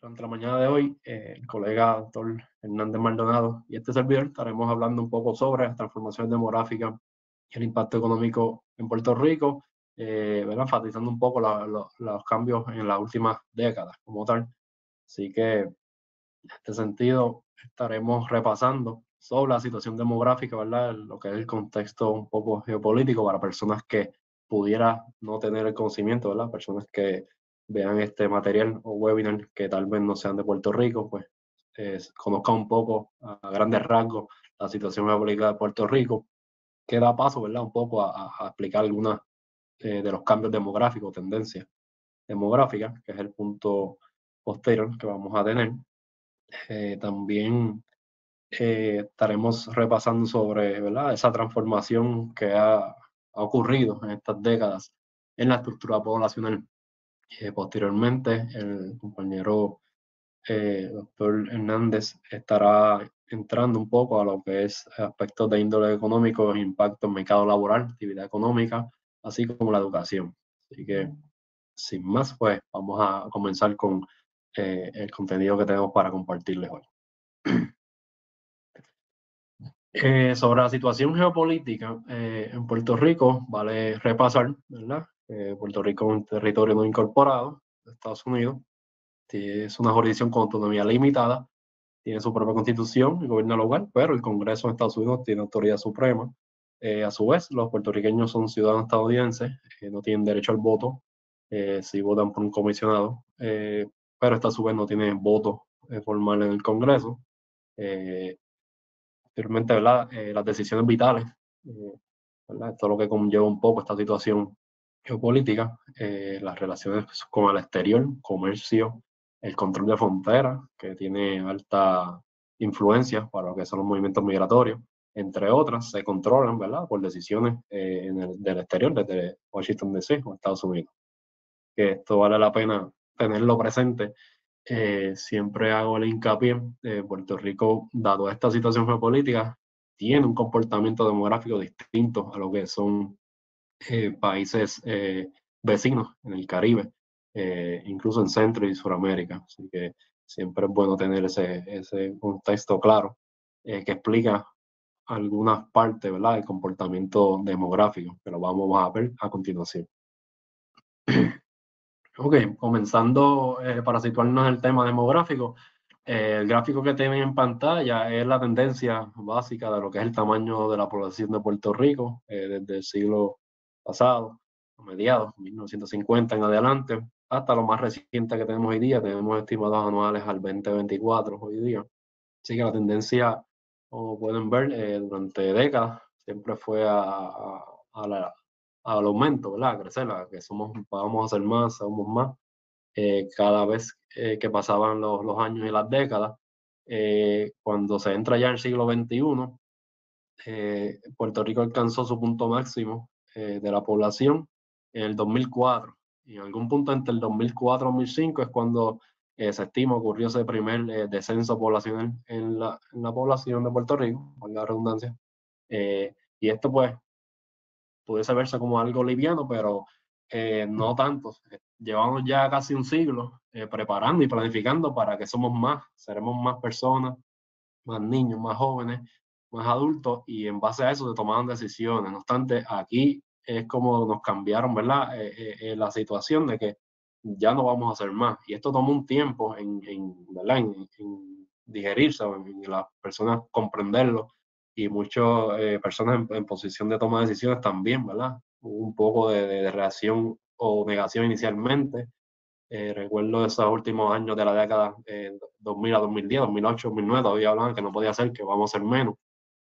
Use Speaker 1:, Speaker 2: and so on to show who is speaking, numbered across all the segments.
Speaker 1: Durante la mañana de hoy, el colega doctor Hernández Maldonado y este servidor estaremos hablando un poco sobre las transformaciones demográficas y el impacto económico en Puerto Rico, ¿verdad? Enfatizando un poco los cambios en las últimas décadas como tal. Así que en este sentido estaremos repasando sobre la situación demográfica, ¿verdad? Lo que es el contexto un poco geopolítico para personas que pudiera no tener el conocimiento, ¿verdad? Personas que vean este material o webinar que tal vez no sean de Puerto Rico, pues conozcan un poco a grandes rasgos la situación geopolítica de Puerto Rico, que da paso, ¿verdad? Un poco a explicar algunas de los cambios demográficos, tendencias demográficas, que es el punto posterior que vamos a tener. También estaremos repasando sobre, ¿verdad? Esa transformación que ha ocurrido en estas décadas en la estructura poblacional. Posteriormente, el compañero doctor Hernández estará entrando un poco a lo que es aspectos de índole económico, impacto en mercado laboral, actividad económica, así como la educación. Así que, sin más, pues vamos a comenzar con el contenido que tenemos para compartirles hoy. Sobre la situación geopolítica en Puerto Rico, vale repasar, ¿verdad? Puerto Rico es un territorio no incorporado de Estados Unidos, es una jurisdicción con autonomía limitada, tiene su propia constitución y gobierno local, pero el Congreso de Estados Unidos tiene autoridad suprema. A su vez, los puertorriqueños son ciudadanos estadounidenses, no tienen derecho al voto, si votan por un comisionado, pero esta a su vez no tiene voto formal en el Congreso. Posteriormente, ¿verdad? Las decisiones vitales, ¿verdad? Esto es lo que conlleva un poco esta situación geopolítica, las relaciones con el exterior, comercio, el control de fronteras, que tiene alta influencia para lo que son los movimientos migratorios, entre otras, se controlan, ¿verdad? Por decisiones del exterior, desde Washington DC o Estados Unidos. Que esto vale la pena tenerlo presente. Siempre hago el hincapié, Puerto Rico, dado esta situación geopolítica, tiene un comportamiento demográfico distinto a lo que son países vecinos en el Caribe, incluso en Centro y Suramérica. Así que siempre es bueno tener ese contexto claro que explica algunas partes, ¿verdad?, del comportamiento demográfico, que lo vamos a ver a continuación. Ok, comenzando para situarnos en el tema demográfico, el gráfico que tienen en pantalla es la tendencia básica de lo que es el tamaño de la población de Puerto Rico desde el siglo pasado, a mediados, 1950 en adelante, hasta lo más reciente que tenemos hoy día. Tenemos estimados anuales al 2024 hoy día. Así que la tendencia, como pueden ver, durante décadas siempre fue al aumento, ¿verdad? A crecer, a que vamos a hacer más, somos más, cada vez que pasaban los años y las décadas. Cuando se entra ya en el siglo XXI, Puerto Rico alcanzó su punto máximo de la población en el 2004. Y en algún punto entre el 2004 y 2005 es cuando se estima ocurrió ese primer descenso poblacional en la población de Puerto Rico, por la redundancia. Y esto pues pudiese verse como algo liviano, pero no tanto. Llevamos ya casi un siglo preparando y planificando para que somos más, seremos más personas, más niños, más jóvenes, más adultos, y en base a eso se tomaron decisiones. No obstante, aquí es como nos cambiaron, ¿verdad? La situación de que ya no vamos a hacer más. Y esto tomó un tiempo ¿verdad? En digerirse, en las personas comprenderlo, y muchas personas en posición de toma de decisiones también, ¿verdad? Hubo un poco de reacción o negación inicialmente. Recuerdo esos últimos años de la década 2000 a 2010, 2008, 2009, todavía hablaban que no podía ser, que vamos a ser menos.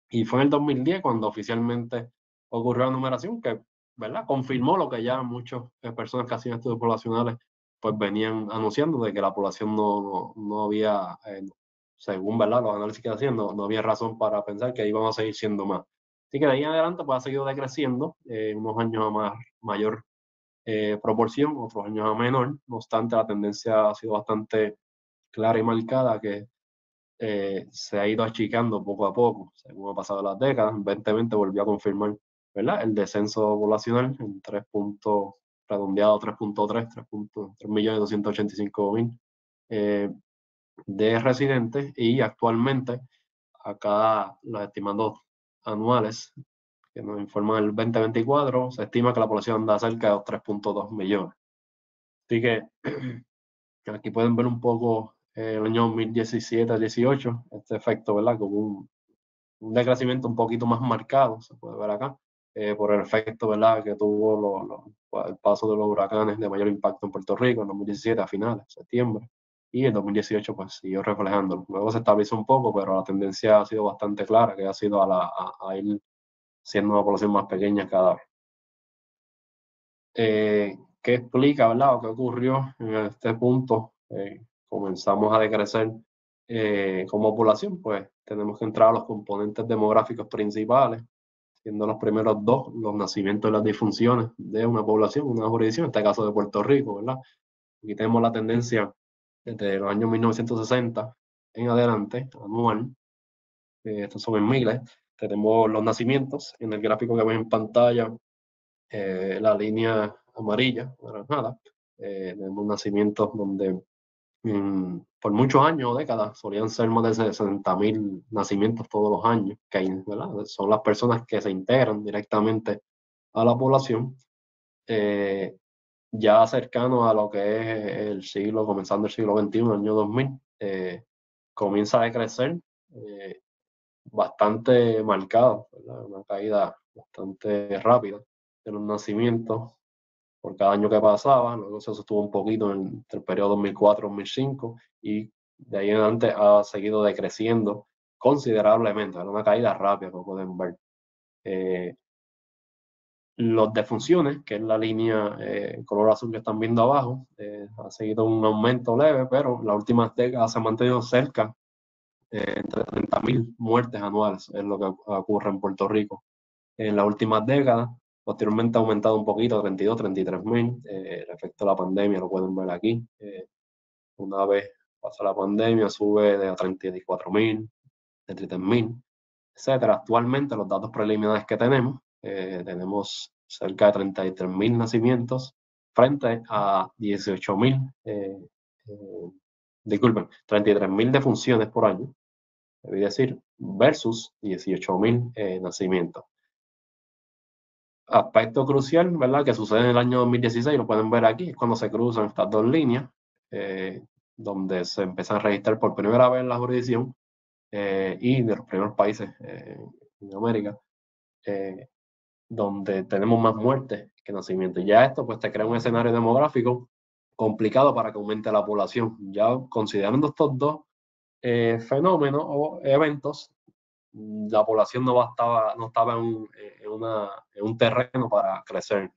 Speaker 1: Y fue en el 2010 cuando oficialmente ocurrió la numeración que, ¿verdad?, confirmó lo que ya muchas personas que hacían estudios poblacionales pues venían anunciando, de que la población no había, según, ¿verdad?, los análisis que hacían, no había razón para pensar que íbamos a seguir siendo más. Así que de ahí en adelante pues ha seguido decreciendo, unos años a mayor proporción, otros años a menor. No obstante, la tendencia ha sido bastante clara y marcada, que se ha ido achicando poco a poco, según ha pasado las décadas. En 2020 volvió a confirmar, ¿verdad?, el descenso poblacional en 3 puntos, redondeado 3.3, 3.3.285.000. de residentes, y actualmente acá los estimados anuales que nos informan el 2024, se estima que la población anda cerca de los 3.2 millones. Así que aquí pueden ver un poco el año 2017-18, este efecto, ¿verdad? Como un decrecimiento un poquito más marcado, se puede ver acá, por el efecto, ¿verdad?, que tuvo el paso de los huracanes de mayor impacto en Puerto Rico en 2017 a finales, septiembre, y en 2018 pues siguió reflejándolo. Luego se estabilizó un poco, pero la tendencia ha sido bastante clara, que ha sido a ir siendo una población más pequeña cada vez. ¿Qué explica, verdad, o qué ocurrió en este punto? Comenzamos a decrecer como población, pues tenemos que entrar a los componentes demográficos principales, siendo los primeros dos los nacimientos y las disfunciones de una población, una jurisdicción, en este caso de Puerto Rico, ¿verdad? Aquí tenemos la tendencia desde los años 1960 en adelante, anual, estos son en miles. Tenemos los nacimientos en el gráfico que ven en pantalla, la línea amarilla, naranjada. Tenemos nacimientos donde por muchos años o décadas solían ser más de 60.000 nacimientos todos los años, que hay, ¿verdad? Son las personas que se integran directamente a la población, eh, ya cercano a lo que es el siglo, comenzando el siglo XXI, año 2000, comienza a decrecer bastante marcado, ¿verdad? Una caída bastante rápida de los nacimientos por cada año que pasaba. Luego se sostuvo un poquito entre el periodo 2004-2005, y de ahí en adelante ha seguido decreciendo considerablemente. Era una caída rápida, como pueden ver. Los defunciones, que es la línea color azul que están viendo abajo, ha seguido un aumento leve, pero en las últimas décadas se ha mantenido cerca, entre 30.000 muertes anuales, es lo que ocurre en Puerto Rico en las últimas décadas. Posteriormente ha aumentado un poquito, 32, 33.000. El efecto de la pandemia lo pueden ver aquí. Una vez pasa la pandemia, sube de 34.000, 33.000, etcétera. Actualmente, los datos preliminares que tenemos cerca de 33.000 nacimientos frente a 18.000, disculpen, 33.000 defunciones por año, es decir, versus 18.000 nacimientos. Aspecto crucial, ¿verdad?, que sucede en el año 2016, lo pueden ver aquí, es cuando se cruzan estas dos líneas, donde se empieza a registrar por primera vez la jurisdicción, y de los primeros países en América, donde tenemos más muertes que nacimientos. Ya esto pues te crea un escenario demográfico complicado para que aumente la población. Ya considerando estos dos fenómenos o eventos, la población no estaba en un terreno para crecer.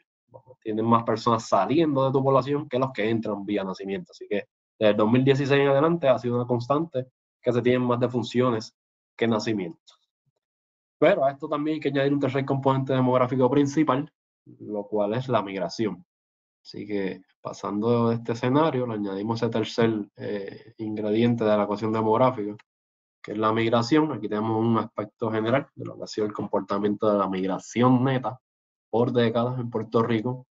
Speaker 1: Tienen más personas saliendo de tu población que los que entran vía nacimiento. Así que desde el 2016 en adelante ha sido una constante que se tienen más defunciones que nacimientos. Pero a esto también hay que añadir un tercer componente demográfico principal, lo cual es la migración. Así que pasando de este escenario, le añadimos ese tercer ingrediente de la ecuación demográfica, que es la migración. Aquí tenemos un aspecto general de lo que ha sido el comportamiento de la migración neta por décadas en Puerto Rico.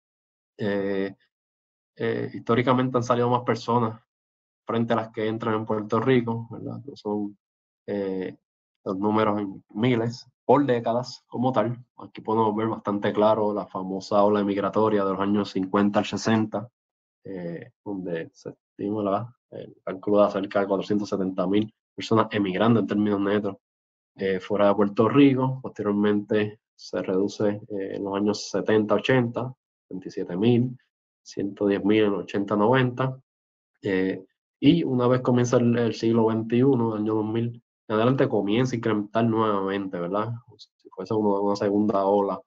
Speaker 1: Históricamente han salido más personas frente a las que entran en Puerto Rico, ¿verdad? Son eh, los números en miles por décadas como tal. Aquí podemos ver bastante claro la famosa ola migratoria de los años 50 al 60, donde se estima el cálculo de cerca de 470.000 personas emigrando en términos netos fuera de Puerto Rico. Posteriormente se reduce en los años 70-80, 27.000, 110.000 en los 80-90. Y una vez comienza el siglo XXI, año 2000, en adelante comienza a incrementar nuevamente, ¿verdad? Si fuese una segunda ola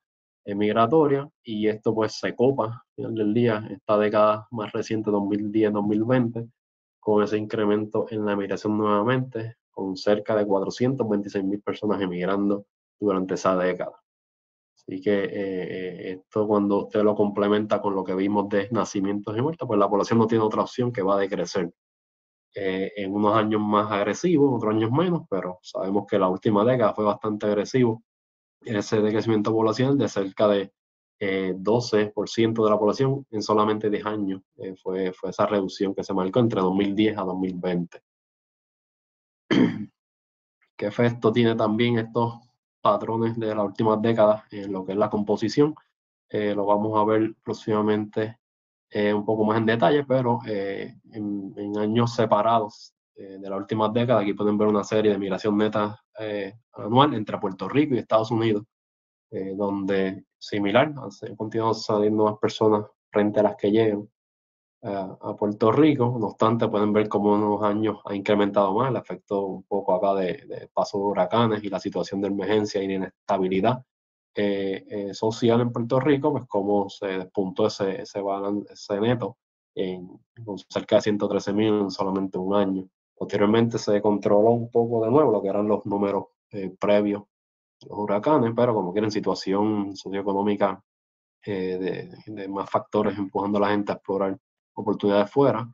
Speaker 1: migratoria, y esto pues se copa al final del día, esta década más reciente, 2010-2020, con ese incremento en la emigración nuevamente, con cerca de 426.000 personas emigrando durante esa década. Así que esto, cuando usted lo complementa con lo que vimos de nacimientos y muertos, pues la población no tiene otra opción que va a decrecer. En unos años más agresivos, en otros años menos, pero sabemos que la última década fue bastante agresivo ese decrecimiento poblacional de cerca de 12% de la población en solamente 10 años. Fue esa reducción que se marcó entre 2010 a 2020. ¿Qué efecto tiene también estos patrones de las últimas décadas en lo que es la composición? Lo vamos a ver próximamente un poco más en detalle, pero en años separados de las últimas décadas, aquí pueden ver una serie de migración neta anual entre Puerto Rico y Estados Unidos, donde similar, continúan saliendo más personas frente a las que llegan a Puerto Rico. No obstante, pueden ver cómo en unos años ha incrementado más el efecto un poco acá de paso de huracanes y la situación de emergencia y de inestabilidad social en Puerto Rico, pues cómo se despuntó ese balance, ese neto con cerca de 113.000 en solamente un año. Posteriormente se controló un poco de nuevo lo que eran los números previos a los huracanes, pero como quieren, situación socioeconómica de más factores empujando a la gente a explorar oportunidades fuera,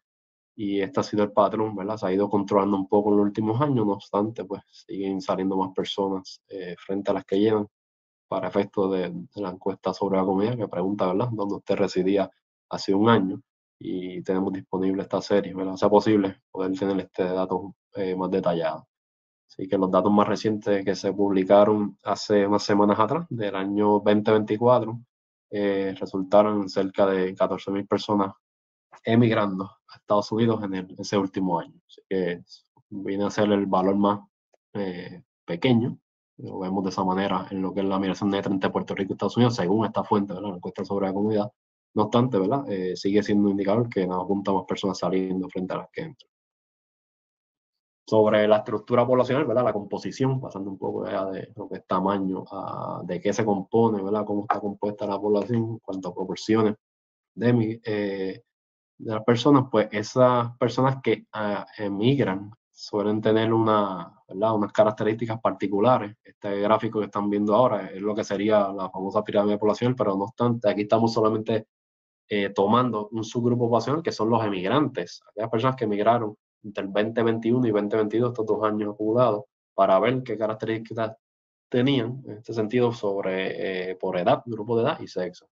Speaker 1: y este ha sido el patrón, ¿verdad? Se ha ido controlando un poco en los últimos años, no obstante, pues siguen saliendo más personas frente a las que llegan para efectos de la encuesta sobre la comunidad que pregunta, ¿verdad?, dónde usted residía hace un año, y tenemos disponible esta serie, ¿verdad? O sea posible poder tener este dato más detallado. Así que los datos más recientes que se publicaron hace unas semanas atrás, del año 2024, resultaron en cerca de 14.000 personas emigrando a Estados Unidos en ese último año. Así que viene a ser el valor más pequeño, lo vemos de esa manera en lo que es la migración neta entre Puerto Rico y Estados Unidos, según esta fuente, ¿verdad?, la encuesta sobre la comunidad. No obstante, ¿verdad?, sigue siendo un indicador que nos apunta más personas saliendo frente a las que entran. Sobre la estructura poblacional, ¿verdad?, la composición, pasando un poco ya de lo que es tamaño, de qué se compone, ¿verdad?, cómo está compuesta la población en cuanto a proporciones de las personas, pues esas personas que emigran suelen tener ¿verdad?, unas características particulares. Este gráfico que están viendo ahora es lo que sería la famosa pirámide poblacional, pero no obstante, aquí estamos solamente tomando un subgrupo poblacional que son los emigrantes, aquellas personas que emigraron entre el 2021 y 2022, estos 2 años acumulados, para ver qué características tenían en este sentido por edad, grupo de edad y sexo.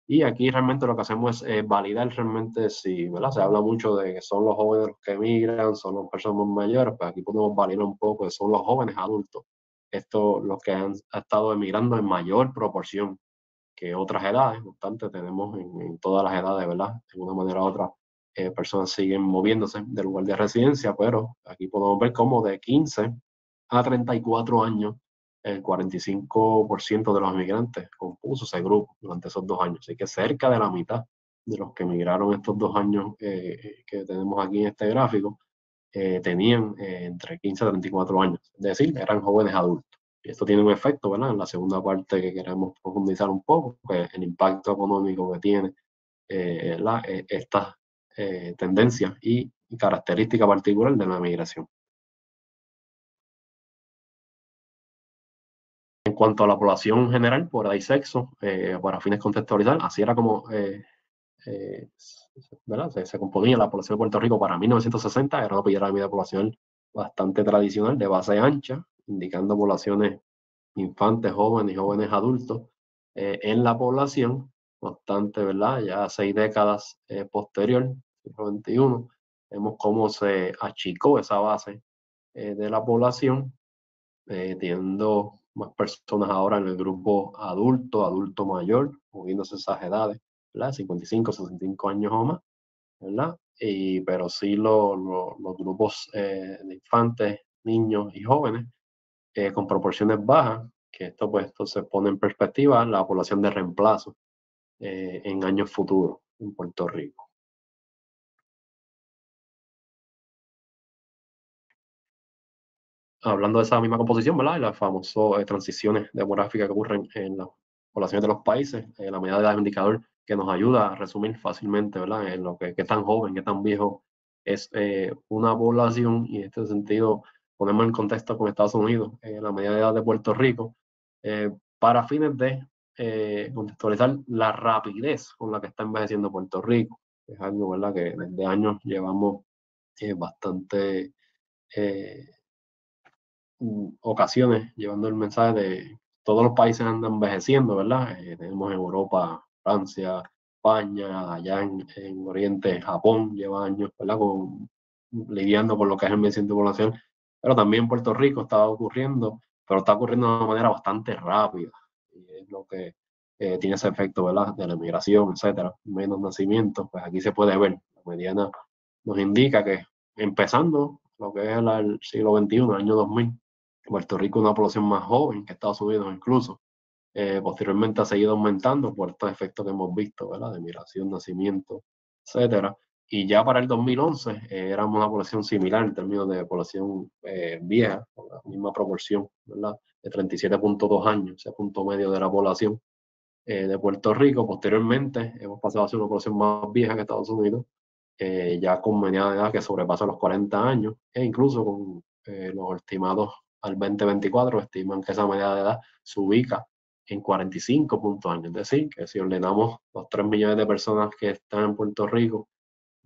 Speaker 1: Y aquí realmente lo que hacemos es validar realmente si, ¿verdad? Se habla mucho de que son los jóvenes los que emigran, son las personas mayores, pues aquí podemos validar un poco que son los jóvenes adultos, estos los que han estado emigrando en mayor proporción que otras edades. No obstante, tenemos en todas las edades, ¿verdad? De una manera u otra, personas siguen moviéndose del lugar de residencia, pero aquí podemos ver cómo de 15 a 34 años, el 45% de los inmigrantes compuso ese grupo durante esos 2 años. Así que cerca de la mitad de los que emigraron estos 2 años que tenemos aquí en este gráfico, tenían entre 15 a 34 años, es decir, eran jóvenes adultos. Y esto tiene un efecto, ¿verdad?, en la segunda parte que queremos profundizar un poco, pues el impacto económico que tiene esta tendencia y característica particular de la migración. En cuanto a la población general, por edad y sexo, para fines contextualizar, así era como eh, ¿verdad?, se componía la población de Puerto Rico para 1960. Era una pirámide poblacional bastante tradicional, de base ancha, indicando poblaciones infantes, jóvenes y jóvenes adultos en la población. No obstante, ¿verdad?, ya 6 décadas posterior, siglo XXI, vemos cómo se achicó esa base de la población, teniendo más personas ahora en el grupo adulto, adulto mayor, moviéndose esas edades, ¿verdad?, 55, 65 años o más, ¿verdad? Pero sí los grupos de infantes, niños y jóvenes con proporciones bajas, que esto pues entonces pone en perspectiva la población de reemplazo en años futuros en Puerto Rico. Hablando de esa misma composición, ¿verdad?, y las famosas transiciones demográficas que ocurren en las poblaciones de los países, la medida de edad es un indicador que nos ayuda a resumir fácilmente, ¿verdad?, en lo que qué tan joven, qué tan viejo es una población, y en este sentido ponemos en contexto con Estados Unidos, la medida de edad de Puerto Rico, para fines de contextualizar la rapidez con la que está envejeciendo Puerto Rico. Es algo, ¿verdad?, que desde años llevamos bastante eh, ocasiones llevando el mensaje de todos los países andan envejeciendo, ¿verdad? Tenemos en Europa, Francia, España, allá en Oriente, Japón lleva años, ¿verdad?, lidiando con lo que es el envejecimiento poblacional. Pero también en Puerto Rico está ocurriendo, pero está ocurriendo de una manera bastante rápida. Y es lo que tiene ese efecto, ¿verdad? De la migración, etcétera, menos nacimientos, pues aquí se puede ver. La mediana nos indica que empezando lo que es el siglo XXI, el año 2000, Puerto Rico es una población más joven que Estados Unidos incluso. Posteriormente ha seguido aumentando por estos efectos que hemos visto, ¿verdad? De migración, nacimiento, etcétera. Y ya para el 2011 éramos una población similar en términos de población vieja, con la misma proporción, ¿verdad? De 37,2 años, ese punto medio de la población de Puerto Rico. Posteriormente hemos pasado a ser una población más vieja que Estados Unidos, ya con media edad que sobrepasa los 40 años, e incluso con los estimados al 2024, estiman que esa media de edad se ubica en 45 puntos años. Es decir, que si ordenamos los 3 millones de personas que están en Puerto Rico,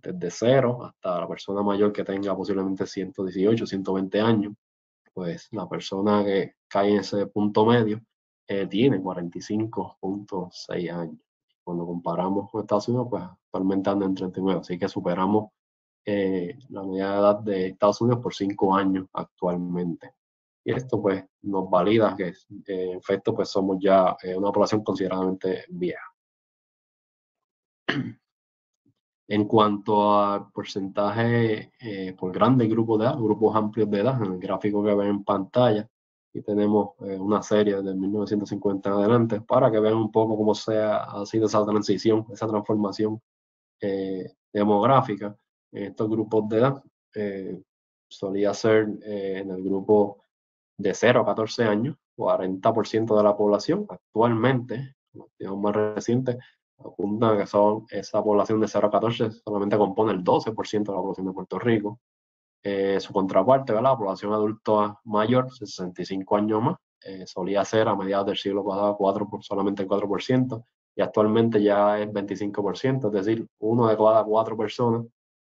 Speaker 1: desde cero hasta la persona mayor que tenga posiblemente 118, 120 años, pues la persona que cae en ese punto medio tiene 45,6 años. Cuando comparamos con Estados Unidos, pues actualmente anda en 39, así que superamos la media de edad de Estados Unidos por 5 años actualmente. Y esto pues nos valida que en efecto pues somos ya una población considerablemente vieja. En cuanto al porcentaje por grandes grupos de edad, grupos amplios de edad, en el gráfico que ven en pantalla, y tenemos una serie de 1950 en adelante para que vean un poco cómo ha sido esa transición, esa transformación demográfica en estos grupos de edad. Solía ser en el grupo de 0 a 14 años, 40% de la población. Actualmente, los estudios más recientes apuntan que esa población de 0 a 14 solamente compone el 12% de la población de Puerto Rico. Su contraparte, ¿verdad? La población adulta mayor, 65 años más, solía ser a mediados del siglo pasado solamente el 4%, y actualmente ya es 25%, es decir, uno de cada cuatro personas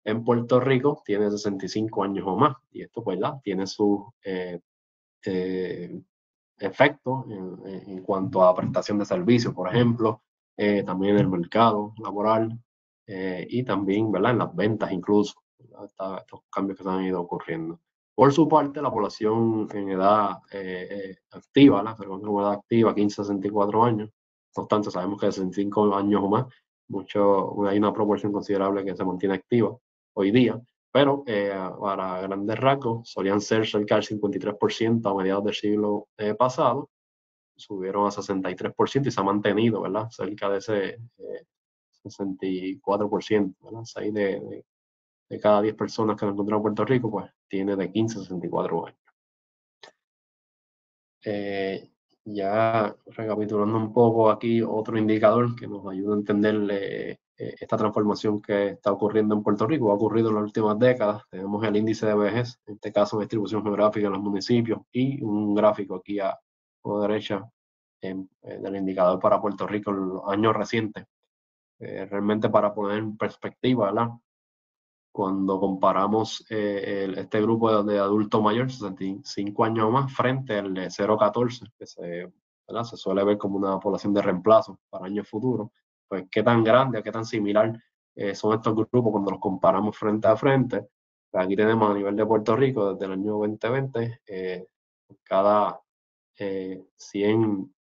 Speaker 1: en Puerto Rico tiene 65 años o más, y esto pues ya tiene su eh, efectos en cuanto a prestación de servicios, por ejemplo, también en el mercado laboral y también, ¿verdad? En las ventas incluso, estos cambios que se han ido ocurriendo. Por su parte, la población en edad activa, la edad activa, 15 a 64 años, no obstante, sabemos que de 65 años o más, hay una proporción considerable que se mantiene activa hoy día, pero para grandes rasgos solían ser cerca del 53% a mediados del siglo pasado, subieron a 63% y se ha mantenido, ¿verdad? Cerca de ese 64%, ¿verdad? 6 de cada 10 personas que nos encontramos en Puerto Rico, pues tiene de 15 a 64 años. Eh, ya recapitulando un poco aquí, otro indicador que nos ayuda a entender esta transformación que está ocurriendo en Puerto Rico, ha ocurrido en las últimas décadas. Tenemos el índice de vejez, en este caso distribución geográfica en los municipios, y un gráfico aquí a la derecha del indicador para Puerto Rico en los años recientes. Realmente para poner en perspectiva, ¿verdad? Cuando comparamos este grupo de adulto mayor, 65 años o más, frente al de 0 a 14, que ¿verdad? Se suele ver como una población de reemplazo para años futuros, pues qué tan grande, qué tan similar son estos grupos cuando los comparamos frente a frente. Pues aquí tenemos a nivel de Puerto Rico, desde el año 2020, cada 100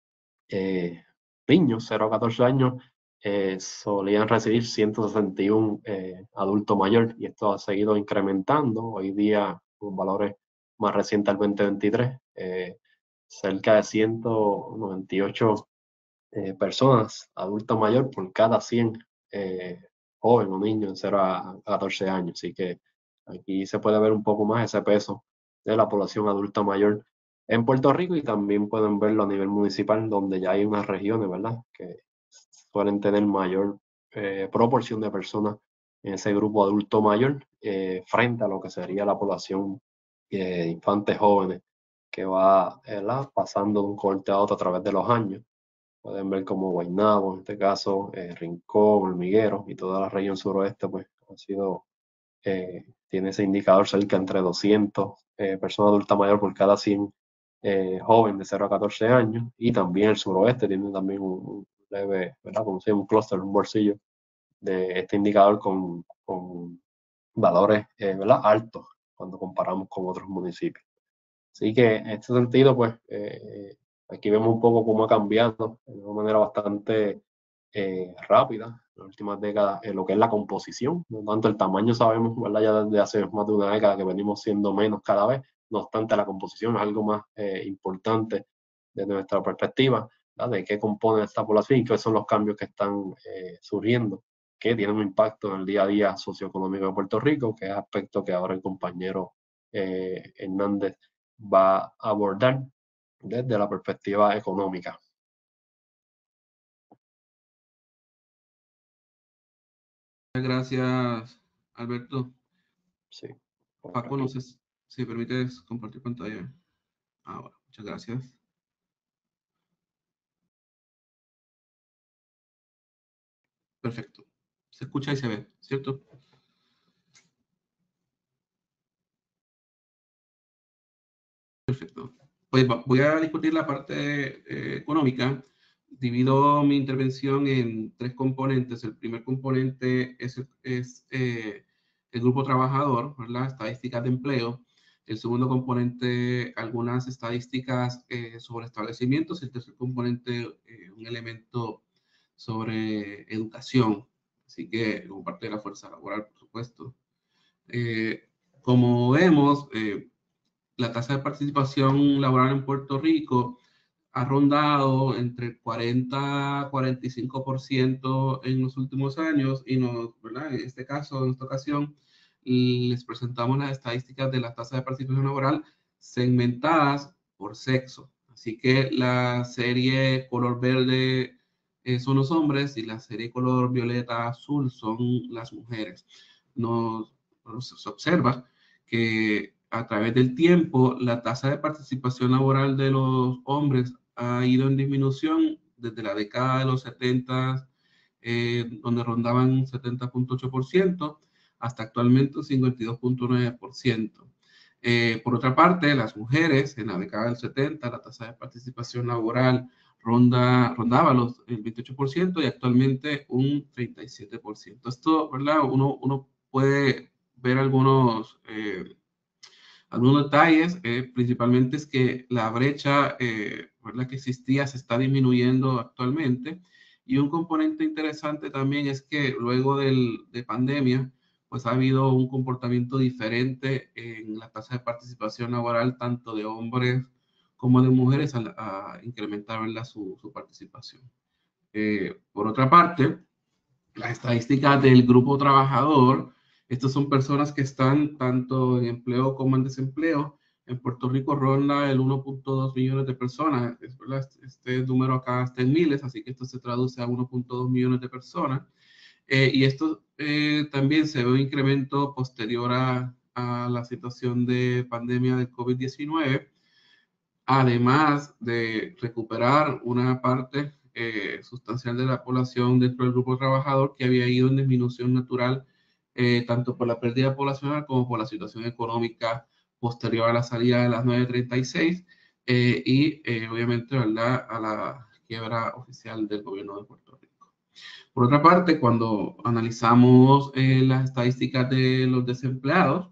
Speaker 1: eh, niños, 0 a 14 años, solían recibir 161 adultos mayores, y esto ha seguido incrementando. Hoy día, con valores más recientes al 2023, cerca de 198 personas adultos mayores por cada 100 jóvenes o niños de 0 a 14 años. Así que aquí se puede ver un poco más ese peso de la población adulta mayor en Puerto Rico, y también pueden verlo a nivel municipal, donde ya hay unas regiones, ¿verdad?, que suelen tener mayor proporción de personas en ese grupo adulto mayor frente a lo que sería la población de infantes jóvenes que va, ¿verdad?, pasando de un corte a otro a través de los años. Pueden ver como Guaynabo, en este caso, Rincón, Hormiguero y toda la región suroeste, pues tiene ese indicador cerca entre 200 personas adultas mayores por cada 100 jóvenes de 0 a 14 años. Y también el suroeste tiene también un leve, ¿verdad? Como se llama, un clúster, un bolsillo de este indicador con valores, ¿verdad?, altos cuando comparamos con otros municipios. Así que en este sentido, pues aquí vemos un poco cómo ha cambiado de una manera bastante rápida en las últimas décadas lo que es la composición. No tanto el tamaño sabemos, ¿verdad? Ya desde hace más de una década que venimos siendo menos cada vez, no obstante la composición es algo más importante desde nuestra perspectiva, ¿verdad? De qué compone esta población y qué son los cambios que están surgiendo, que tienen un impacto en el día a día socioeconómico de Puerto Rico, que es aspecto que ahora el compañero Hernández va a abordar desde la perspectiva económica.
Speaker 2: Gracias, Alberto.
Speaker 1: Sí.
Speaker 2: Paco, no sé si permites compartir pantalla. Bueno, muchas gracias. Perfecto. Se escucha y se ve, ¿cierto? Perfecto. Pues voy a discutir la parte económica. Divido mi intervención en tres componentes. El primer componente es el grupo trabajador, ¿verdad? Estadísticas de empleo. El segundo componente, algunas estadísticas sobre establecimientos. El tercer componente, un elemento sobre educación. Así que, como parte de la fuerza laboral, por supuesto. Como vemos, la tasa de participación laboral en Puerto Rico ha rondado entre el 40 y 45% en los últimos años y ¿verdad? En este caso, en esta ocasión, les presentamos las estadísticas de la tasa de participación laboral segmentadas por sexo. Así que la serie color verde son los hombres y la serie color violeta azul son las mujeres. Se observa que a través del tiempo la tasa de participación laboral de los hombres ha ido en disminución desde la década de los 70, donde rondaban 70.8%, hasta actualmente 52.9%. Por otra parte, las mujeres en la década del 70, la tasa de participación laboral rondaba el 28% y actualmente un 37%. Esto, ¿verdad? Uno puede ver algunos detalles, principalmente es que la brecha ¿verdad? Que existía se está disminuyendo actualmente. Y un componente interesante también es que luego de pandemia, pues ha habido un comportamiento diferente en la tasa de participación laboral, tanto de hombres como de mujeres, a incrementar ¿verdad? Su participación. Por otra parte, las estadísticas del grupo trabajador, estas son personas que están tanto en empleo como en desempleo. En Puerto Rico ronda el 1.2 millones de personas. Este número acá está en miles, así que esto se traduce a 1.2 millones de personas. Y esto también se ve un incremento posterior a la situación de pandemia del COVID-19, además de recuperar una parte sustancial de la población dentro del grupo trabajador que había ido en disminución natural, tanto por la pérdida poblacional como por la situación económica posterior a la salida de las 936 y obviamente ¿verdad? A la quiebra oficial del gobierno de Puerto Rico. Por otra parte, cuando analizamos las estadísticas de los desempleados,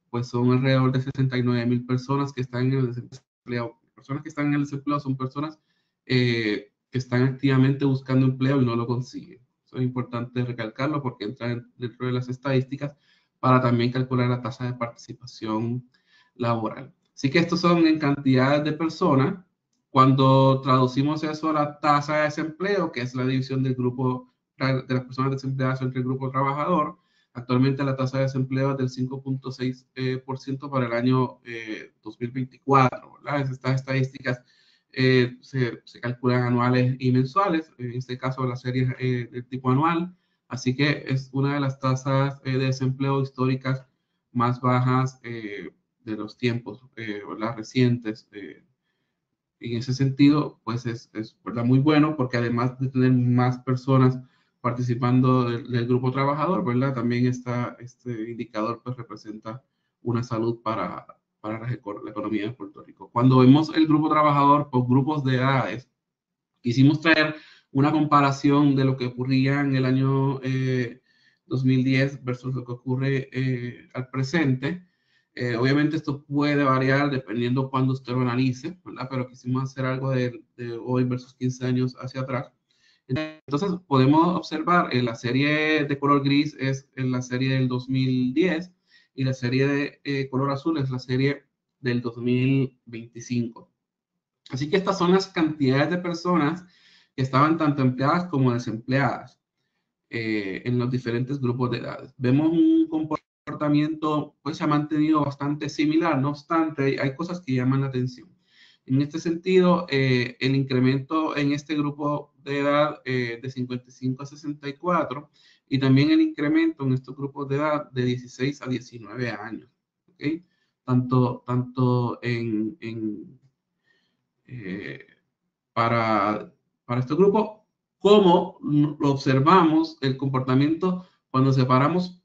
Speaker 2: pues son alrededor de 69,000 personas que están en el desempleo. Personas que están en el desempleo son personas que están activamente buscando empleo y no lo consiguen. Eso es importante recalcarlo porque entra dentro de las estadísticas para también calcular la tasa de participación laboral. Así que estos son en cantidades de personas. Cuando traducimos eso a la tasa de desempleo, que es la división del grupo de las personas desempleadas entre el grupo trabajador, actualmente la tasa de desempleo es del 5.6% para el año 2024. ¿verdad? Estas estadísticas se calculan anuales y mensuales, en este caso la serie del tipo anual, así que es una de las tasas de desempleo históricas más bajas de los tiempos recientes. En ese sentido, pues es ¿verdad? Muy bueno porque además de tener más personas participando del grupo trabajador, ¿verdad? También este indicador pues representa una salud para la economía de Puerto Rico. Cuando vemos el grupo trabajador por grupos de edades, quisimos traer una comparación de lo que ocurría en el año 2010 versus lo que ocurre al presente. Obviamente esto puede variar dependiendo cuándo usted lo analice, ¿verdad? Pero quisimos hacer algo de hoy versus 15 años hacia atrás. Entonces podemos observar la serie de color gris es la serie del 2010 y la serie de color azul es la serie del 2025. Así que estas son las cantidades de personas que estaban tanto empleadas como desempleadas en los diferentes grupos de edades. Vemos un comportamiento, pues se ha mantenido bastante similar, no obstante, hay cosas que llaman la atención. En este sentido, el incremento en este grupo de edad de 55 a 64 y también el incremento en estos grupos de edad de 16 a 19 años. ¿Okay? Tanto para este grupo, como lo observamos el comportamiento cuando separamos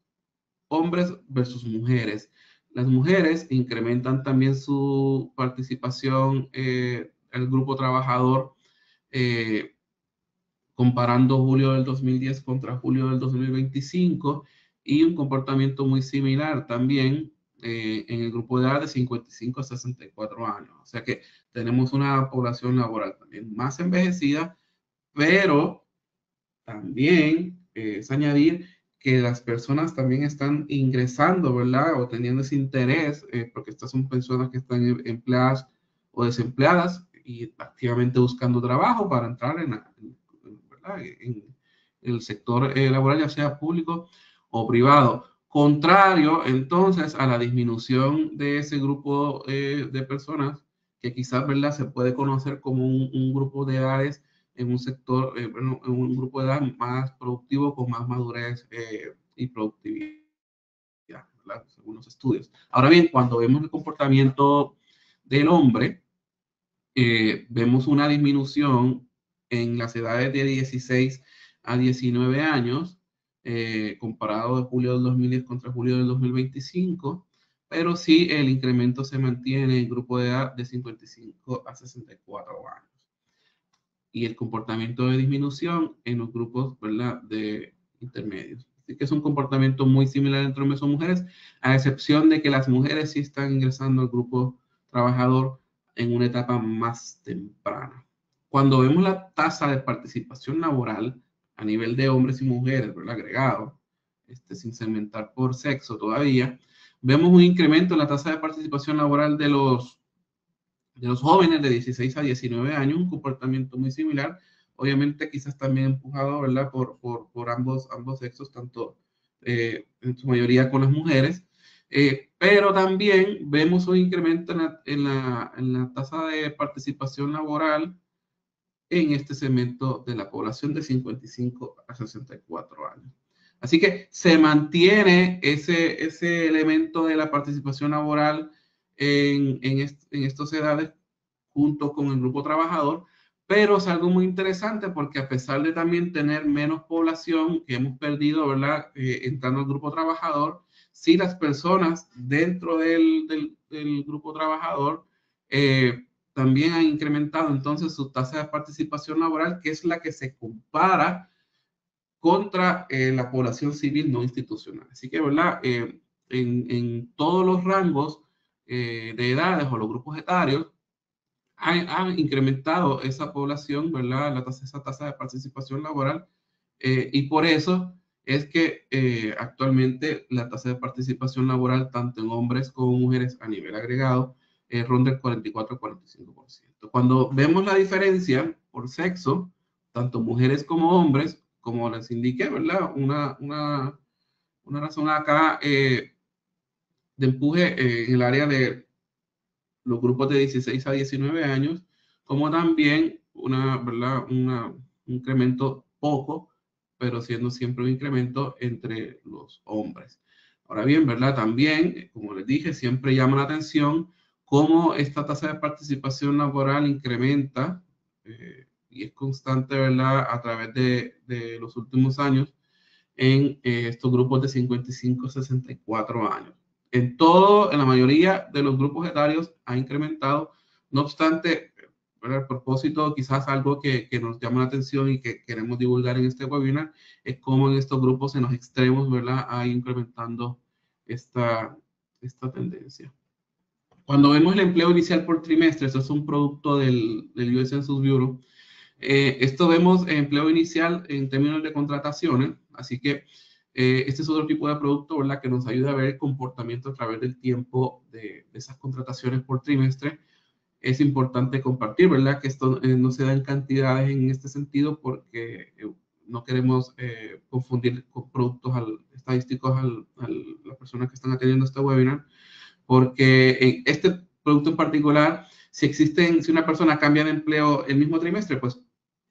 Speaker 2: hombres versus mujeres. Las mujeres incrementan también su participación el grupo trabajador comparando julio del 2010 contra julio del 2025 y un comportamiento muy similar también en el grupo de edad de 55 a 64 años. O sea que tenemos una población laboral también más envejecida, pero también es añadir que las personas también están ingresando, ¿verdad? O teniendo ese interés, porque estas son personas que están empleadas o desempleadas y activamente buscando trabajo para entrar en el sector laboral, ya sea público o privado. Contrario, entonces, a la disminución de ese grupo de personas que quizás, ¿verdad?, se puede conocer como un grupo de edades en un sector, bueno, en un grupo de edad más productivo, con más madurez y productividad, ¿verdad?, según los estudios. Ahora bien, cuando vemos el comportamiento del hombre, vemos una disminución en las edades de 16 a 19 años, comparado de julio del 2010 contra julio del 2025, pero sí el incremento se mantiene en el grupo de edad de 55 a 64 años. Y el comportamiento de disminución en los grupos, ¿verdad?, de intermedios. Así que es un comportamiento muy similar entre hombres y mujeres, a excepción de que las mujeres sí están ingresando al grupo trabajador en una etapa más temprana. Cuando vemos la tasa de participación laboral a nivel de hombres y mujeres, ¿verdad?, agregado, sin segmentar por sexo todavía, vemos un incremento en la tasa de participación laboral de los jóvenes de 16 a 19 años, un comportamiento muy similar, obviamente quizás también empujado, ¿verdad?, por ambos sexos, tanto en su mayoría con las mujeres, pero también vemos un incremento en la tasa de participación laboral en este segmento de la población de 55 a 64 años. Así que se mantiene ese elemento de la participación laboral en estas edades junto con el grupo trabajador, pero es algo muy interesante porque a pesar de también tener menos población que hemos perdido, ¿verdad?, entrando al grupo trabajador, sí las personas dentro del grupo trabajador también han incrementado entonces su tasa de participación laboral, que es la que se compara contra la población civil no institucional. Así que, ¿verdad?, en todos los rangos de edades o los grupos etarios, han incrementado esa población, ¿verdad?, esa tasa de participación laboral, y por eso es que actualmente la tasa de participación laboral, tanto en hombres como mujeres a nivel agregado, ronda el 44-45%. Cuando vemos la diferencia por sexo, tanto mujeres como hombres, como les indiqué, ¿verdad?, una razón acá de empuje en el área de los grupos de 16 a 19 años, como también ¿verdad?, un incremento poco, pero siendo siempre un incremento entre los hombres. Ahora bien, ¿verdad?, también, como les dije, siempre llama la atención cómo esta tasa de participación laboral incrementa y es constante, ¿verdad?, a través de los últimos años en estos grupos de 55 a 64 años. En la mayoría de los grupos etarios ha incrementado. No obstante, a propósito, quizás algo que nos llama la atención y que queremos divulgar en este webinar es cómo en estos grupos, en los extremos, ¿verdad?, ha incrementando esta esta tendencia. Cuando vemos el empleo inicial por trimestre, eso es un producto del US Census Bureau, esto vemos empleo inicial en términos de contrataciones, así que este es otro tipo de producto, ¿verdad?, que nos ayuda a ver el comportamiento a través del tiempo de esas contrataciones por trimestre. Es importante compartir, ¿verdad?, que esto no se da en cantidades en este sentido porque no queremos confundir con productos estadísticos a las personas que están atendiendo este webinar, porque en este producto en particular, si una persona cambia de empleo el mismo trimestre, pues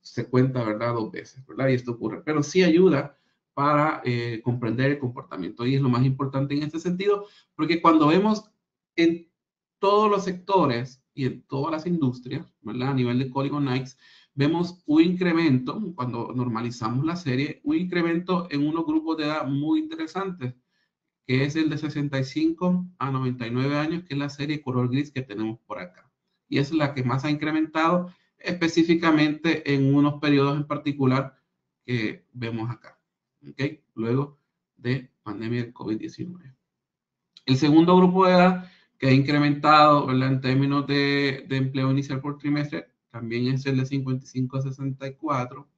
Speaker 2: se cuenta, ¿verdad?, 2 veces, ¿verdad? Y esto ocurre, pero sí ayuda para comprender el comportamiento y es lo más importante en este sentido, porque cuando vemos en todos los sectores y en todas las industrias, ¿verdad?, a nivel de código NAICS, vemos un incremento, cuando normalizamos la serie, un incremento en unos grupos de edad muy interesantes, que es el de 65 a 99 años, que es la serie color gris que tenemos por acá. Y es la que más ha incrementado específicamente en unos periodos en particular que vemos acá, ¿ok? Luego de pandemia del COVID-19. El segundo grupo de edad que ha incrementado, ¿verdad?, en términos de empleo inicial por trimestre, también es el de 55 a 64.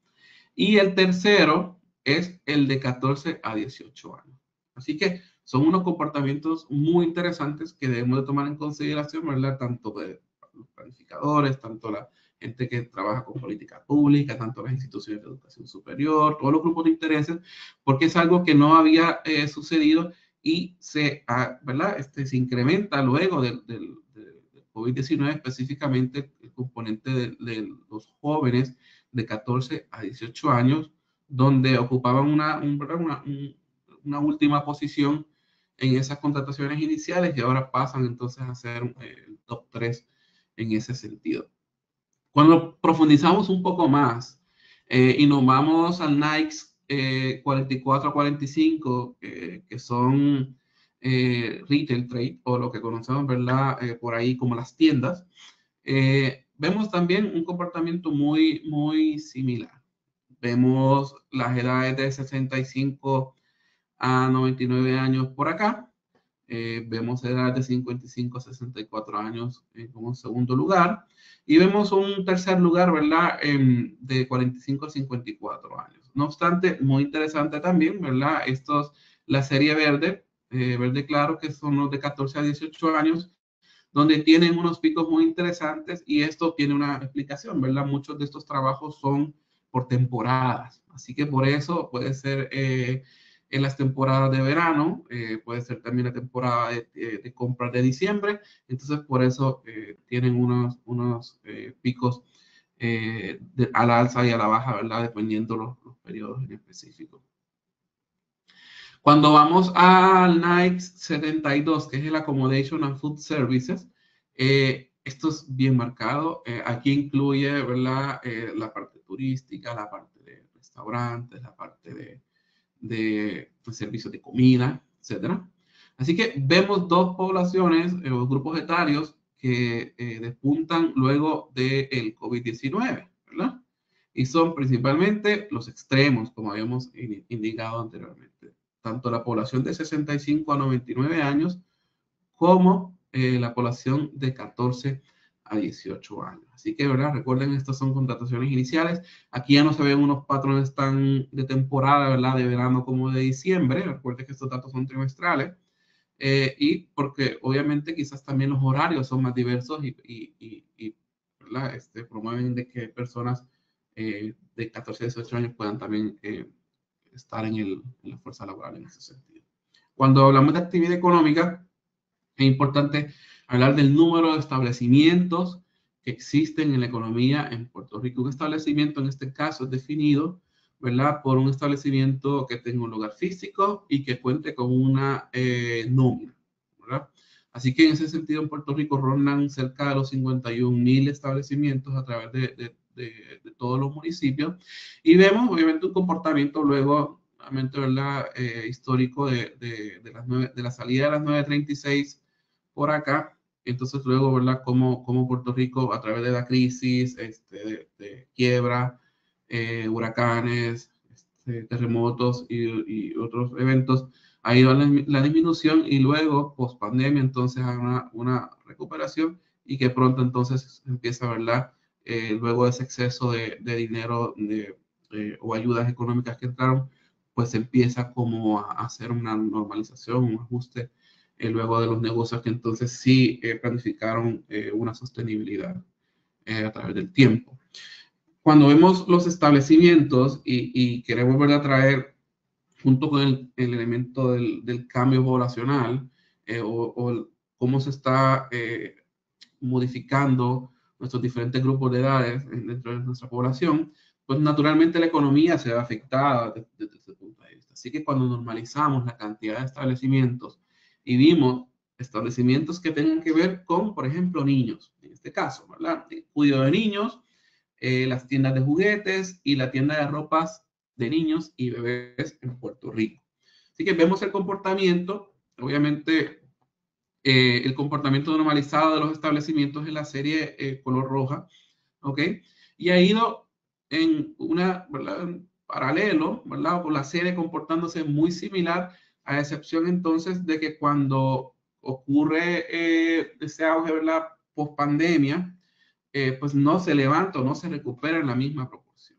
Speaker 2: Y el tercero es el de 14 a 18 años. Así que son unos comportamientos muy interesantes que debemos de tomar en consideración, ¿verdad?, tanto de los planificadores, tanto la gente que trabaja con política pública, tanto las instituciones de educación superior, todos los grupos de intereses, porque es algo que no había sucedido y ¿verdad?, se incrementa luego del COVID-19, específicamente el componente de los jóvenes de 14 a 18 años, donde ocupaban una última posición en esas contrataciones iniciales y ahora pasan entonces a ser el top 3 en ese sentido. Cuando profundizamos un poco más y nos vamos al NAICS 44 a 45, que son retail trade, o lo que conocemos, ¿verdad?, por ahí como las tiendas, vemos también un comportamiento muy, muy similar. Vemos las edades de 65 a 99 años por acá. Vemos edades de 55 a 64 años como segundo lugar. Y vemos un tercer lugar, ¿verdad?, de 45 a 54 años. No obstante, muy interesante también, ¿verdad?, la serie verde, verde claro, que son los de 14 a 18 años, donde tienen unos picos muy interesantes y esto tiene una explicación, ¿verdad? Muchos de estos trabajos son por temporadas, así que por eso puede ser en las temporadas de verano, puede ser también la temporada de compras de diciembre, entonces por eso tienen unos picos a la alza y a la baja, ¿verdad? Dependiendo los periodos en específico. Cuando vamos al NAICS 72, que es el Accommodation and Food Services, esto es bien marcado. Aquí incluye, ¿verdad?, la parte turística, la parte de restaurantes, la parte de servicios de comida, etc. Así que vemos dos poblaciones, grupos etarios que despuntan luego del COVID-19, ¿verdad? Y son principalmente los extremos, como habíamos indicado anteriormente. Tanto la población de 65 a 99 años como la población de 14 a 18 años. Así que, ¿verdad?, recuerden, estas son contrataciones iniciales. Aquí ya no se ven unos patrones tan de temporada, ¿verdad?, de verano como de diciembre. Recuerden que estos datos son trimestrales. Y porque obviamente quizás también los horarios son más diversos y ¿verdad?, promueven de que personas de 14 a 18 años puedan también estar en la fuerza laboral en ese sentido. Cuando hablamos de actividad económica, es importante hablar del número de establecimientos que existen en la economía en Puerto Rico. Un establecimiento en este caso es definido, ¿verdad?, por un establecimiento que tenga un lugar físico y que cuente con una nómina, ¿verdad? Así que en ese sentido en Puerto Rico rondan cerca de los 51,000 establecimientos a través de todos los municipios y vemos obviamente un comportamiento luego, ¿verdad?, histórico de la salida de las 936 por acá. Entonces luego, ¿verdad?, como Puerto Rico a través de la crisis, de quiebra, huracanes, terremotos y otros eventos, ha ido la disminución y luego, post pandemia, entonces hay una recuperación y que pronto entonces empieza, ¿verdad? Luego de ese exceso de dinero o ayudas económicas que entraron, pues empieza como a hacer una normalización, un ajuste luego de los negocios que entonces sí planificaron una sostenibilidad a través del tiempo. Cuando vemos los establecimientos y queremos, ¿verdad?, traer junto con el elemento del cambio poblacional o cómo se está modificando nuestros diferentes grupos de edades dentro de nuestra población, pues naturalmente la economía se ve afectada desde ese punto de vista. Así que cuando normalizamos la cantidad de establecimientos y vimos establecimientos que tengan que ver con, por ejemplo, niños, en este caso, ¿verdad? El cuidado de niños, las tiendas de juguetes y la tienda de ropas de niños y bebés en Puerto Rico. Así que vemos el comportamiento, obviamente el comportamiento normalizado de los establecimientos en la serie color roja, ¿ok? Y ha ido en una, ¿verdad?, en paralelo, ¿verdad?, con la serie comportándose muy similar, a excepción entonces de que cuando ocurre ese auge, ¿verdad?, post pandemia, pues no se levanta o no se recupera en la misma proporción.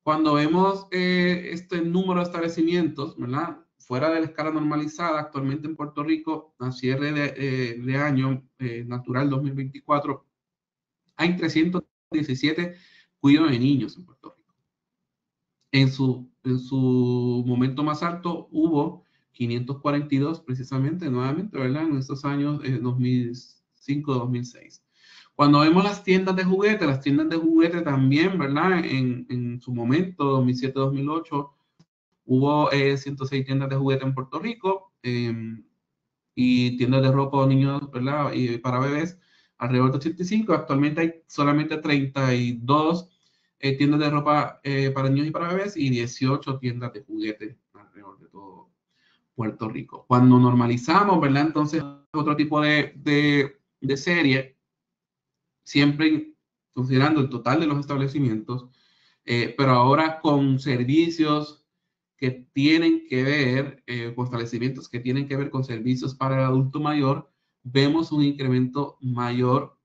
Speaker 2: Cuando vemos este número de establecimientos, ¿verdad?, fuera de la escala normalizada, actualmente en Puerto Rico, a cierre de año natural 2024, hay 317 cuidados de niños en Puerto Rico. En su momento más alto hubo 542 precisamente, nuevamente, ¿verdad?, en estos años 2005-2006. Cuando vemos las tiendas de juguete también, ¿verdad? En su momento, 2007-2008, hubo 106 tiendas de juguete en Puerto Rico y tiendas de ropa de niños, ¿verdad?, y para bebés, alrededor de 85. Actualmente hay solamente 32 tiendas de ropa para niños y para bebés y 18 tiendas de juguete alrededor de todo Puerto Rico. Cuando normalizamos, ¿verdad?, entonces otro tipo de serie, siempre considerando el total de los establecimientos, pero ahora con servicios que tienen que ver, con establecimientos que tienen que ver con servicios para el adulto mayor, vemos un incremento mayor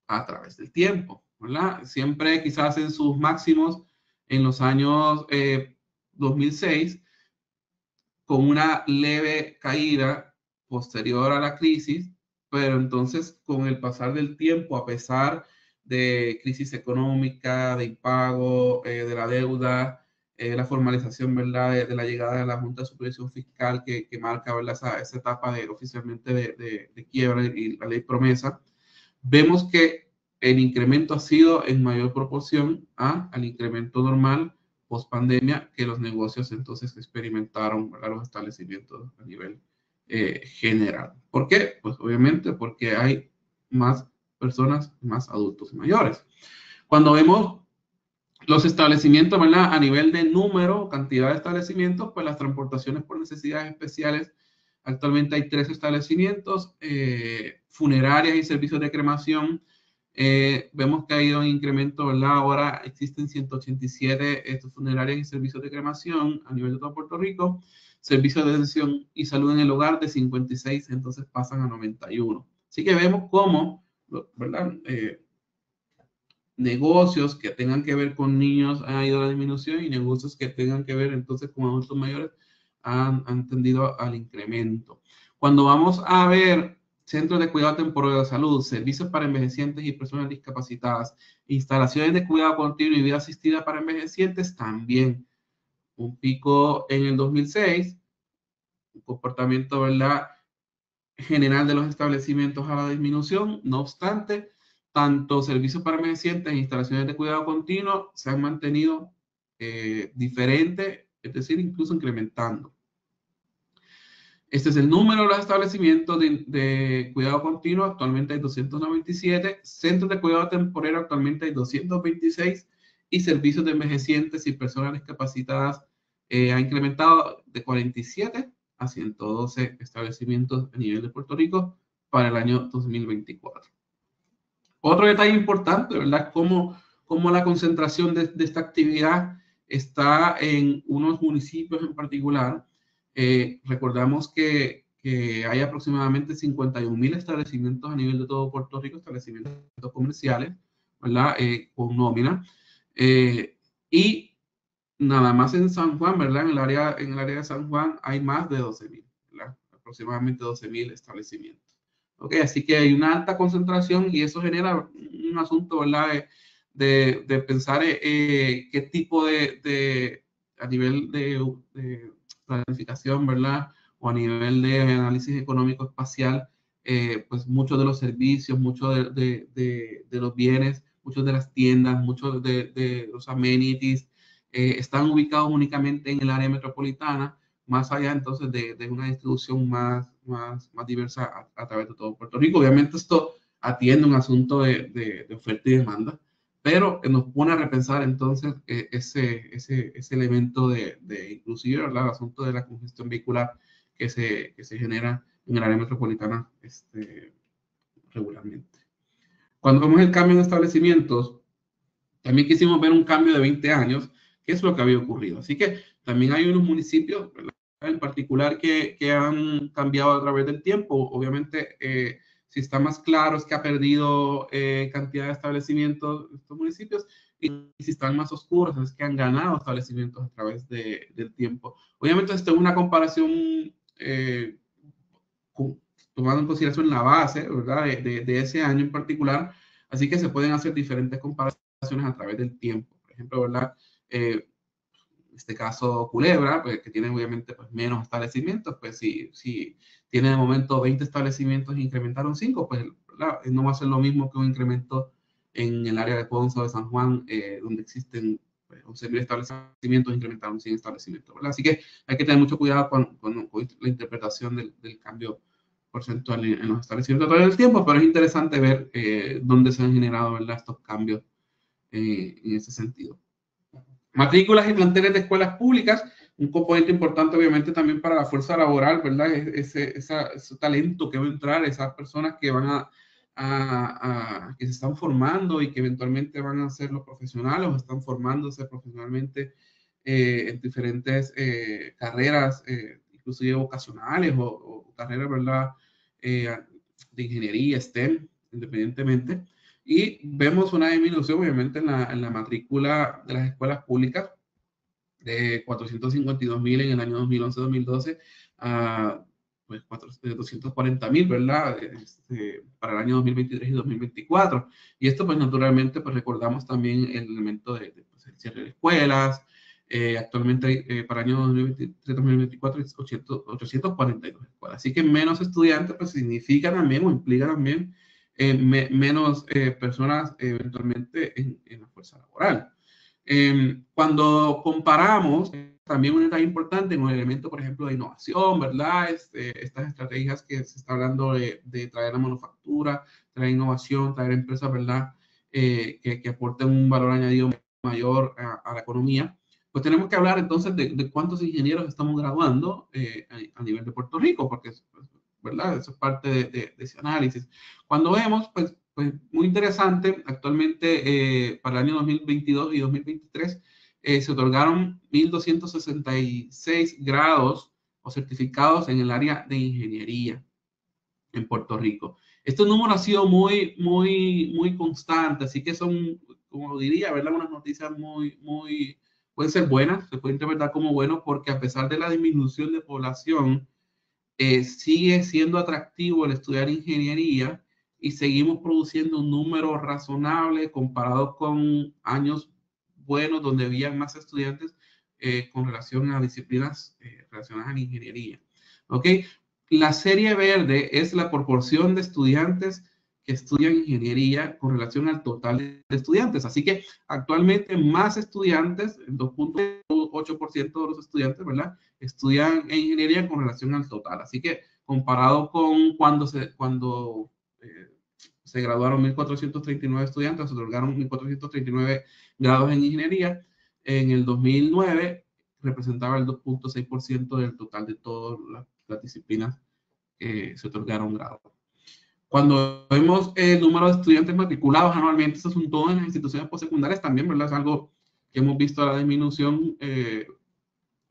Speaker 2: a través del tiempo, ¿verdad? Siempre quizás en sus máximos en los años 2006, con una leve caída posterior a la crisis, pero entonces con el pasar del tiempo, a pesar de crisis económica, de impago, de la deuda, la formalización, ¿verdad?, de la llegada de la Junta de Supervisión Fiscal que marca, ¿verdad?, esa etapa oficialmente de quiebra y la ley promesa, vemos que el incremento ha sido en mayor proporción al incremento normal post pandemia que los negocios entonces experimentaron, ¿verdad?, los establecimientos a nivel general. ¿Por qué? Pues obviamente porque hay más personas, más adultos y mayores. Cuando vemos los establecimientos, ¿verdad?, a nivel de número, cantidad de establecimientos, pues las transportaciones por necesidades especiales, actualmente hay 3 establecimientos, funerarias y servicios de cremación. Vemos que ha ido en incremento, ¿verdad? Ahora existen 187 funerarias y servicios de cremación a nivel de todo Puerto Rico. Servicios de atención y salud en el hogar de 56, entonces pasan a 91. Así que vemos cómo, ¿verdad?, negocios que tengan que ver con niños han ido a la disminución y negocios que tengan que ver entonces con adultos mayores han tendido al incremento. Cuando vamos a ver centros de cuidado temporal de salud, servicios para envejecientes y personas discapacitadas, instalaciones de cuidado continuo y vida asistida para envejecientes, también un pico en el 2006, un comportamiento, ¿verdad?, general de los establecimientos a la disminución. No obstante, tanto servicios para envejecientes e instalaciones de cuidado continuo se han mantenido diferentes, es decir, incluso incrementando. Este es el número de los establecimientos de cuidado continuo. Actualmente hay 297. Centros de cuidado temporal actualmente hay 226. Y servicios de envejecientes y personas discapacitadas ha incrementado de 47 a 112 establecimientos a nivel de Puerto Rico para el año 2024. Otro detalle importante, ¿verdad?, cómo la concentración de esta actividad está en unos municipios en particular. Recordamos que hay aproximadamente 51.000 establecimientos a nivel de todo Puerto Rico, establecimientos comerciales, ¿verdad? Con nómina. Y nada más en San Juan, ¿verdad? En el área de San Juan hay más de 12.000, ¿verdad? Aproximadamente 12.000 establecimientos. ¿Ok? Así que hay una alta concentración y eso genera un asunto, ¿verdad? De pensar qué tipo a nivel de planificación, ¿verdad? O a nivel de análisis económico espacial, pues muchos de los servicios, muchos de los bienes, muchos de las tiendas, muchos de los amenities, están ubicados únicamente en el área metropolitana, más allá entonces de una distribución más diversa a través de todo Puerto Rico. Obviamente esto atiende un asunto de oferta y demanda, pero nos pone a repensar entonces ese elemento de inclusive, ¿verdad? El asunto de la congestión vehicular que se genera en el área metropolitana regularmente. Cuando vemos el cambio en establecimientos, también quisimos ver un cambio de 20 años, qué es lo que había ocurrido. Así que también hay unos municipios, ¿verdad?, en particular que han cambiado a través del tiempo. Obviamente, si está más claro es que ha perdido cantidad de establecimientos estos municipios, y si están más oscuros es que han ganado establecimientos a través del tiempo. Obviamente esto es una comparación tomando en consideración la base, ¿verdad?, de ese año en particular, así que se pueden hacer diferentes comparaciones a través del tiempo. Por ejemplo, ¿verdad? En este caso Culebra, pues, que tiene obviamente pues, menos establecimientos, pues si tiene de momento 20 establecimientos e incrementaron 5, pues ¿verdad?, no va a ser lo mismo que un incremento en el área de Ponce o de San Juan, donde existen pues, 11.000 establecimientos e incrementaron 100 establecimientos, ¿verdad? Así que hay que tener mucho cuidado con la interpretación del cambio porcentual en los establecimientos a través del tiempo, pero es interesante ver dónde se han generado, ¿verdad?, estos cambios en ese sentido. Matrículas y planteles de escuelas públicas, un componente importante obviamente también para la fuerza laboral, ¿verdad? Ese talento que va a entrar, esas personas que van que se están formando y que eventualmente van a ser los profesionales o están formándose profesionalmente en diferentes carreras, inclusive vocacionales o carreras, ¿verdad?, de ingeniería, STEM, independientemente. Y vemos una disminución, obviamente, en la matrícula de las escuelas públicas de 452.000 en el año 2011-2012 a pues, 240.000, ¿verdad? Para el año 2023 y 2024. Y esto, pues, naturalmente, pues, recordamos también el elemento pues, el cierre de escuelas. Actualmente, para el año 2023-2024, es 842 escuelas. Así que menos estudiantes, pues, significa también o implica también menos personas eventualmente en la fuerza laboral. Cuando comparamos, también un detalle importante en un elemento, por ejemplo, de innovación, ¿verdad? Estas estrategias que se está hablando de traer la manufactura, traer innovación, traer empresas, ¿verdad?, que aporten un valor añadido mayor a la economía. Pues tenemos que hablar entonces de cuántos ingenieros estamos graduando a nivel de Puerto Rico, porque, ¿verdad?, eso es parte de ese análisis. Cuando vemos, pues muy interesante, actualmente para el año 2022 y 2023 se otorgaron 1.266 grados o certificados en el área de ingeniería en Puerto Rico. Este número ha sido muy constante, así que son, como diría, ¿verdad?, unas noticias pueden ser buenas, se puede interpretar como bueno, porque a pesar de la disminución de población, sigue siendo atractivo el estudiar ingeniería y seguimos produciendo un número razonable comparado con años buenos donde había más estudiantes con relación a disciplinas relacionadas a la ingeniería. ¿Ok? La serie verde es la proporción de estudiantes que estudian ingeniería con relación al total de estudiantes. Así que actualmente más estudiantes, 2.8% de los estudiantes, ¿verdad?, estudian en ingeniería con relación al total. Así que comparado con cuando se graduaron 1.439 estudiantes, se otorgaron 1.439 grados en ingeniería, en el 2009 representaba el 2.6% del total de todas las disciplinas que se otorgaron grados. Cuando vemos el número de estudiantes matriculados anualmente, eso es un todo en las instituciones postsecundarias también, ¿verdad? Es algo que hemos visto la disminución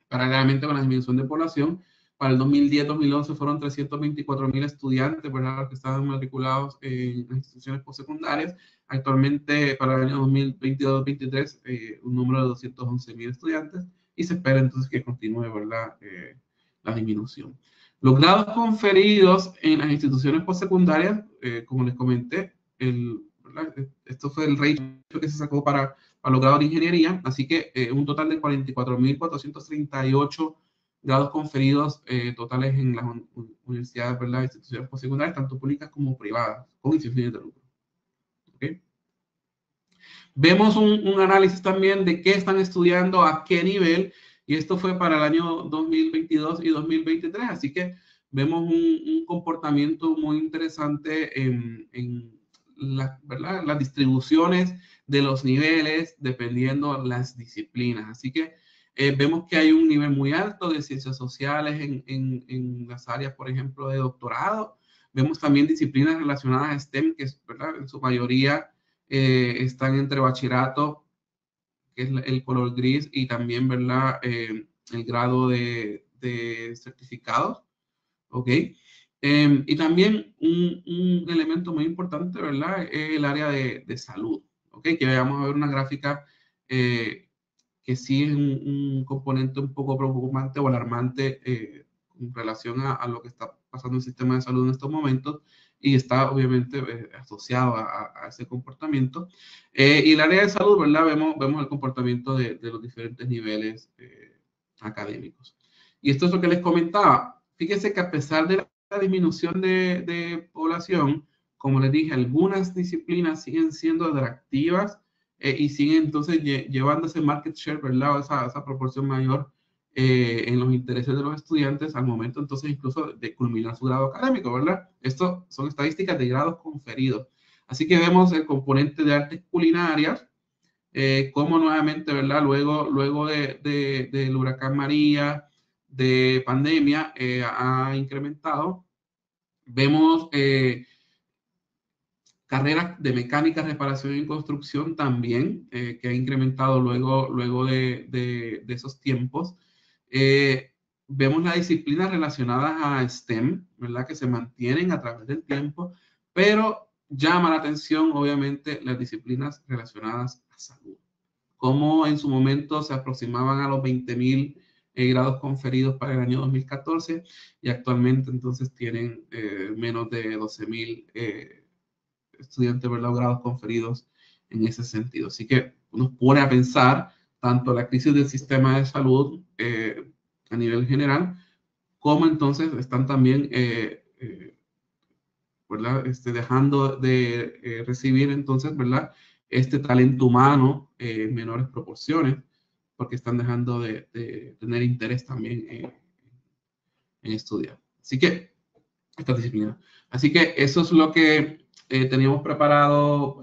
Speaker 2: paralelamente con la disminución de población. Para el 2010-2011 fueron 324.000 estudiantes, ¿verdad?, los que estaban matriculados en las instituciones postsecundarias. Actualmente, para el año 2022-2023, un número de 211.000 estudiantes, y se espera entonces que continúe, ¿verdad?, la disminución. Los grados conferidos en las instituciones postsecundarias, como les comenté, esto fue el ratio que se sacó para los grados de ingeniería, así que un total de 44.438 grados conferidos totales en las universidades, ¿verdad?, instituciones postsecundarias, tanto públicas como privadas, con y sin fines de lucro. ¿Okay? Vemos un análisis también de qué están estudiando, a qué nivel, y esto fue para el año 2022 y 2023, así que vemos un comportamiento muy interesante en ¿verdad?, las distribuciones de los niveles dependiendo las disciplinas. Así que vemos que hay un nivel muy alto de ciencias sociales en las áreas, por ejemplo, de doctorado. Vemos también disciplinas relacionadas a STEM, que, ¿verdad?, en su mayoría están entre bachillerato, que es el color gris, y también, ¿verdad?, el grado de certificados, ¿ok? Y también un elemento muy importante, ¿verdad?, es el área de salud, ¿ok? Que vamos a ver una gráfica que sí es un componente un poco preocupante o alarmante en relación a lo que está pasando en el sistema de salud en estos momentos, y está obviamente asociado a ese comportamiento. Y el área de salud, ¿verdad? Vemos el comportamiento de los diferentes niveles académicos. Y esto es lo que les comentaba. Fíjense que a pesar de la disminución de población, como les dije, algunas disciplinas siguen siendo atractivas y siguen entonces llevando ese market share, ¿verdad? Esa proporción mayor en los intereses de los estudiantes al momento entonces incluso de culminar su grado académico, ¿verdad? Esto son estadísticas de grados conferidos. Así que vemos el componente de artes culinarias, como nuevamente, ¿verdad? Luego del huracán María, de pandemia, ha incrementado. Vemos carreras de mecánica, reparación y construcción también, que ha incrementado luego de esos tiempos. Vemos las disciplinas relacionadas a STEM, ¿verdad?, que se mantienen a través del tiempo, pero llama la atención, obviamente, las disciplinas relacionadas a salud. Como en su momento se aproximaban a los 20.000 grados conferidos para el año 2014, y actualmente entonces tienen menos de 12.000 estudiantes, ¿verdad?, grados conferidos en ese sentido. Así que nos pone a pensar tanto la crisis del sistema de salud a nivel general, como entonces están también, ¿verdad?, dejando de recibir entonces, ¿verdad?, este talento humano en menores proporciones, porque están dejando de tener interés también en estudiar. Así que, esta disciplina. Así que eso es lo que teníamos preparado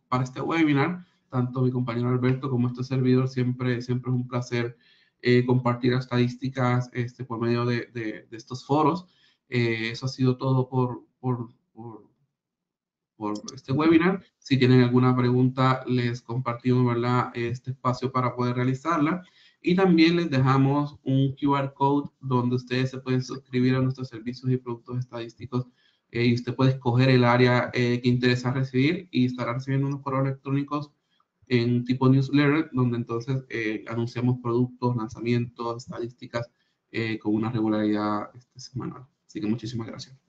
Speaker 2: para este webinar. Tanto mi compañero Alberto como este servidor, siempre es un placer compartir estadísticas por medio de estos foros. Eso ha sido todo por este webinar. Si tienen alguna pregunta, les compartimos, ¿verdad?, este espacio para poder realizarla. Y también les dejamos un QR code donde ustedes se pueden suscribir a nuestros servicios y productos estadísticos, y usted puede escoger el área que interesa recibir, y estará recibiendo unos correos electrónicos en tipo newsletter, donde entonces anunciamos productos, lanzamientos, estadísticas con una regularidad semanal. Así que muchísimas gracias.